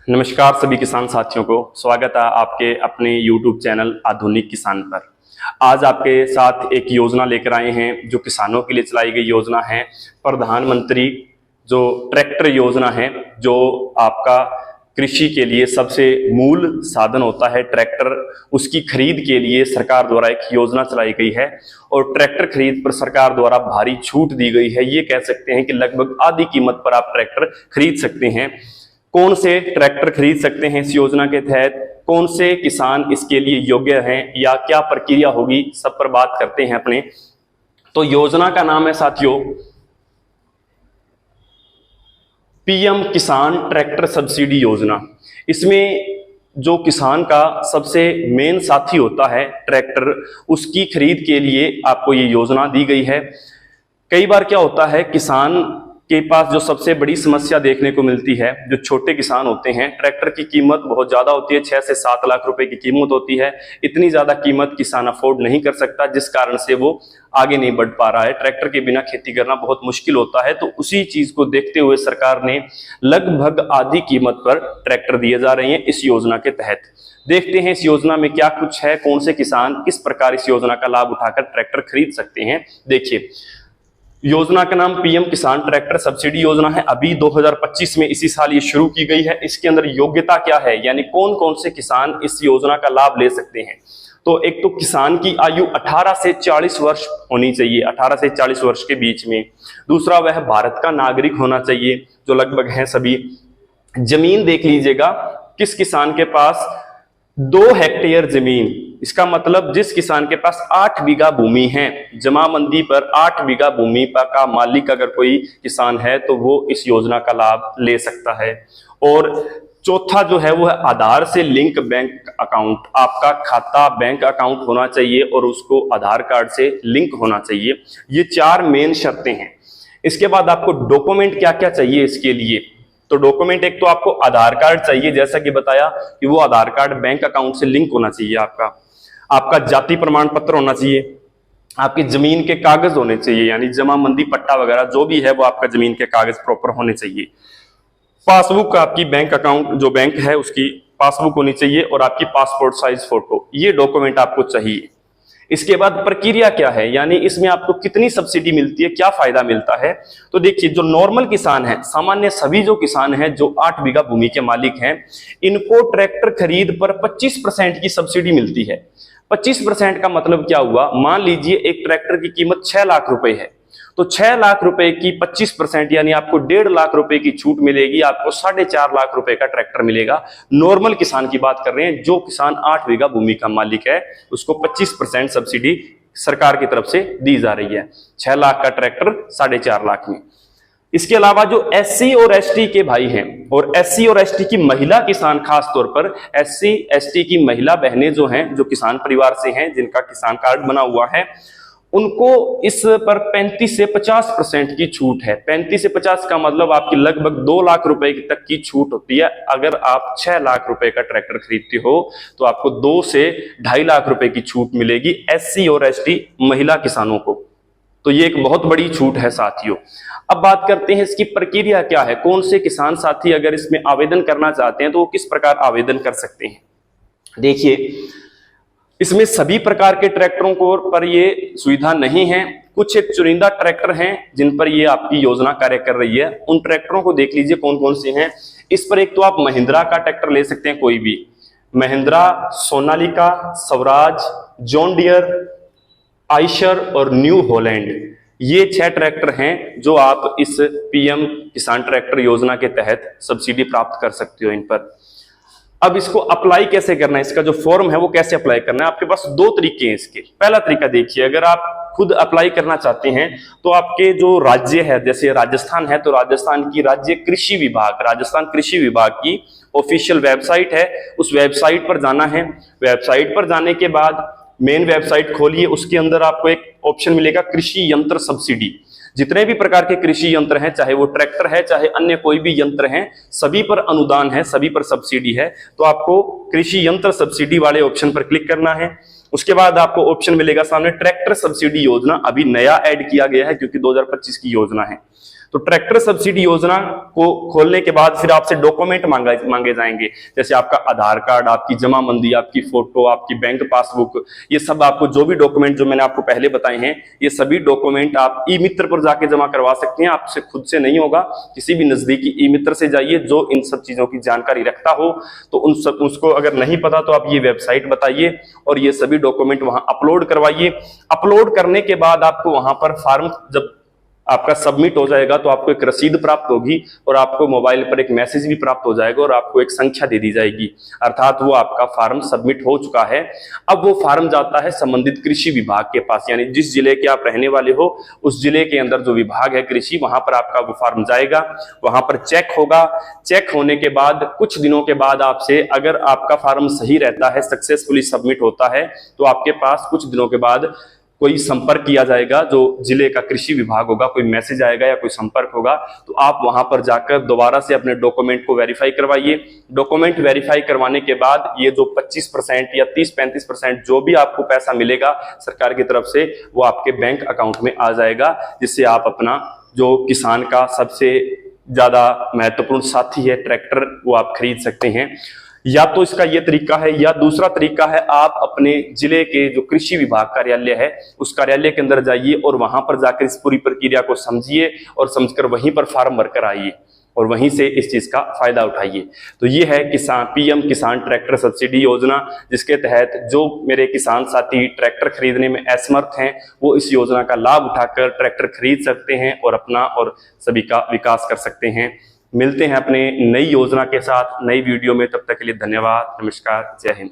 नमस्कार सभी किसान साथियों को, स्वागत है आपके अपने YouTube चैनल आधुनिक किसान पर। आज आपके साथ एक योजना लेकर आए हैं जो किसानों के लिए चलाई गई योजना है। प्रधानमंत्री जो ट्रैक्टर योजना है, जो आपका कृषि के लिए सबसे मूल साधन होता है ट्रैक्टर, उसकी खरीद के लिए सरकार द्वारा एक योजना चलाई गई है और ट्रैक्टर खरीद पर सरकार द्वारा भारी छूट दी गई है। ये कह सकते हैं कि लगभग आधी कीमत पर आप ट्रैक्टर खरीद सकते हैं। कौन से ट्रैक्टर खरीद सकते हैं इस योजना के तहत, कौन से किसान इसके लिए योग्य हैं या क्या प्रक्रिया होगी, सब पर बात करते हैं अपने। तो योजना का नाम है साथियों पीएम किसान ट्रैक्टर सब्सिडी योजना। इसमें जो किसान का सबसे मेन साथी होता है ट्रैक्टर, उसकी खरीद के लिए आपको ये योजना दी गई है। कई बार क्या होता है, किसान के पास जो सबसे बड़ी समस्या देखने को मिलती है, जो छोटे किसान होते हैं, ट्रैक्टर की कीमत बहुत ज्यादा होती है, 6 से 7 लाख रुपए की कीमत होती है। इतनी ज्यादा कीमत किसान अफोर्ड नहीं कर सकता, जिस कारण से वो आगे नहीं बढ़ पा रहा है। ट्रैक्टर के बिना खेती करना बहुत मुश्किल होता है। तो उसी चीज को देखते हुए सरकार ने लगभग आधी कीमत पर ट्रैक्टर दिए जा रहे हैं इस योजना के तहत। देखते हैं इस योजना में क्या कुछ है, कौन से किसान किस प्रकार इस योजना का लाभ उठाकर ट्रैक्टर खरीद सकते हैं। देखिए, योजना का नाम पीएम किसान ट्रैक्टर सब्सिडी योजना है। अभी 2025 में इसी साल ये शुरू की गई है। इसके अंदर योग्यता क्या है, यानी कौन कौन से किसान इस योजना का लाभ ले सकते हैं। तो एक तो किसान की आयु 18 से 40 वर्ष होनी चाहिए, 18 से 40 वर्ष के बीच में। दूसरा, वह भारत का नागरिक होना चाहिए, जो लगभग हैं सभी। जमीन देख लीजिएगा, किस किसान के पास 2 हेक्टेयर जमीन, इसका मतलब जिस किसान के पास 8 बीघा भूमि है, जमाबंदी पर 8 बीघा भूमि का मालिक अगर कोई किसान है तो वो इस योजना का लाभ ले सकता है। और चौथा जो है वो है आधार से लिंक बैंक अकाउंट। आपका खाता बैंक अकाउंट होना चाहिए और उसको आधार कार्ड से लिंक होना चाहिए। ये 4 मेन शर्तें हैं। इसके बाद आपको डॉक्यूमेंट क्या क्या चाहिए इसके लिए। तो डॉक्यूमेंट, एक तो आपको आधार कार्ड चाहिए, जैसा कि बताया कि वो आधार कार्ड बैंक अकाउंट से लिंक होना चाहिए। आपका जाति प्रमाण पत्र होना चाहिए, आपकी जमीन के कागज होने चाहिए, यानी जमाबंदी पट्टा वगैरह जो भी है वो आपका जमीन के कागज प्रॉपर होने चाहिए। पासबुक, आपकी बैंक अकाउंट जो बैंक है उसकी पासबुक होनी चाहिए और आपकी पासपोर्ट साइज फोटो। ये डॉक्यूमेंट आपको चाहिए। इसके बाद प्रक्रिया क्या है, यानी इसमें आपको कितनी सब्सिडी मिलती है, क्या फायदा मिलता है। तो देखिए, जो नॉर्मल किसान है, सामान्य सभी जो किसान हैं जो 8 बीघा भूमि के मालिक हैं, इनको ट्रैक्टर खरीद पर 25% की सब्सिडी मिलती है। 25% का मतलब क्या हुआ, मान लीजिए एक ट्रैक्टर की कीमत 6 लाख रुपए है, तो 6 लाख रुपए की 25% यानी आपको 1.5 लाख रुपए की छूट मिलेगी। आपको 4.5 लाख रुपए का ट्रैक्टर मिलेगा। नॉर्मल किसान की बात कर रहे हैं, जो किसान 8 बीघा भूमि का मालिक है, उसको 25% सब्सिडी सरकार की तरफ से दी जा रही है। 6 लाख का ट्रैक्टर 4.5 लाख में। इसके अलावा जो एससी और एसटी के भाई हैं, और एससी और एसटी की महिला किसान, खास तौर पर एससी एसटी की महिला बहनें जो हैं, जो किसान परिवार से हैं, जिनका किसान कार्ड बना हुआ है, उनको इस पर 35 से 50% की छूट है। 35 से 50 का मतलब आपकी लगभग 2 लाख रुपए तक की छूट होती है। अगर आप 6 लाख रुपए का ट्रैक्टर खरीदते हो तो आपको 2 से 2.5 लाख रुपए की छूट मिलेगी एससी और एसटी महिला किसानों को। तो ये एक बहुत बड़ी छूट है साथियों। अब बात करते हैं इसकी प्रक्रिया क्या है, कौन से किसान साथी अगर इसमें आवेदन करना चाहते हैं तो वो किस प्रकार आवेदन कर सकते हैं। देखिए, इसमें सभी प्रकार के ट्रैक्टरों को पर ये सुविधा नहीं है। कुछ एक चुनिंदा ट्रैक्टर हैं जिन पर ये आपकी योजना कार्य कर रही है। उन ट्रैक्टरों को देख लीजिए कौन कौन से हैं। इस पर एक तो आप महिंद्रा का ट्रैक्टर ले सकते हैं, कोई भी महिंद्रा, सोनालिका, स्वराज, जॉन डियर, आइशर और न्यू हॉलैंड। ये 6 ट्रैक्टर हैं जो आप इस पीएम किसान ट्रैक्टर योजना के तहत सब्सिडी प्राप्त कर सकते हो इन पर। अब इसको अप्लाई कैसे करना है, इसका जो फॉर्म है वो कैसे अप्लाई करना है, आपके पास 2 तरीके हैं इसके। पहला तरीका देखिए, अगर आप खुद अप्लाई करना चाहते हैं तो आपके जो राज्य है, जैसे राजस्थान है तो राजस्थान की राज्य कृषि विभाग, राजस्थान कृषि विभाग की ऑफिशियल वेबसाइट है, उस वेबसाइट पर जाना है। वेबसाइट पर जाने के बाद मेन वेबसाइट खोलिए, उसके अंदर आपको एक ऑप्शन मिलेगा कृषि यंत्र सब्सिडी। जितने भी प्रकार के कृषि यंत्र हैं, चाहे वो ट्रैक्टर है चाहे अन्य कोई भी यंत्र हैं, सभी पर अनुदान है, सभी पर सब्सिडी है। तो आपको कृषि यंत्र सब्सिडी वाले ऑप्शन पर क्लिक करना है। उसके बाद आपको ऑप्शन मिलेगा सामने ट्रैक्टर सब्सिडी योजना, अभी नया ऐड किया गया है क्योंकि 2025 की योजना है। तो ट्रैक्टर सब्सिडी योजना को खोलने के बाद फिर आपसे डॉक्यूमेंट मांगे जाएंगे, जैसे आपका आधार कार्ड, आपकी जमाबंदी, आपकी फोटो, आपकी बैंक पासबुक, ये सब आपको जो भी डॉक्यूमेंट जो मैंने आपको पहले बताए हैं, ये सभी डॉक्यूमेंट आप ई मित्र पर जाके जमा करवा सकते हैं। आपसे खुद से नहीं होगा, किसी भी नजदीकी ई मित्र से जाइए जो इन सब चीजों की जानकारी रखता हो। तो उसको अगर नहीं पता तो आप ये वेबसाइट बताइए और ये सभी डॉक्यूमेंट वहां अपलोड करवाइए। अपलोड करने के बाद आपको वहां पर फॉर्म जब आपका सबमिट हो जाएगा तो आपको एक रसीद प्राप्त होगी और आपको मोबाइल पर एक मैसेज भी प्राप्त हो जाएगा और आपको एक संख्या दे दी जाएगी, अर्थात वो आपका फॉर्म सबमिट हो चुका है। अब वो फॉर्म जाता है संबंधित कृषि विभाग के पास, यानी जिस जिले के आप रहने वाले हो उस जिले के अंदर जो विभाग है कृषि, वहां पर आपका वो फॉर्म जाएगा, वहां पर चेक होगा। चेक होने के बाद कुछ दिनों के बाद आपसे, अगर आपका फॉर्म सही रहता है, सक्सेसफुली सबमिट होता है, तो आपके पास कुछ दिनों के बाद कोई संपर्क किया जाएगा, जो जिले का कृषि विभाग होगा, कोई मैसेज आएगा या कोई संपर्क होगा, तो आप वहां पर जाकर दोबारा से अपने डॉक्यूमेंट को वेरीफाई करवाइए। डॉक्यूमेंट वेरीफाई करवाने के बाद ये जो 25% या 30-35% जो भी आपको पैसा मिलेगा सरकार की तरफ से, वो आपके बैंक अकाउंट में आ जाएगा, जिससे आप अपना जो किसान का सबसे ज्यादा महत्वपूर्ण साथी है ट्रैक्टर, वो आप खरीद सकते हैं। या तो इसका यह तरीका है, या दूसरा तरीका है आप अपने जिले के जो कृषि विभाग कार्यालय है उस कार्यालय के अंदर जाइए और वहां पर जाकर इस पूरी प्रक्रिया को समझिए और समझकर वहीं पर फॉर्म भरकर आइए और वहीं से इस चीज का फायदा उठाइए। तो ये है पीएम किसान ट्रैक्टर सब्सिडी योजना, जिसके तहत जो मेरे किसान साथी ट्रैक्टर खरीदने में असमर्थ हैं वो इस योजना का लाभ उठाकर ट्रैक्टर खरीद सकते हैं और अपना और सभी का विकास कर सकते हैं। मिलते हैं अपने नई योजना के साथ नई वीडियो में, तब तक के लिए धन्यवाद, नमस्कार, जय हिंद।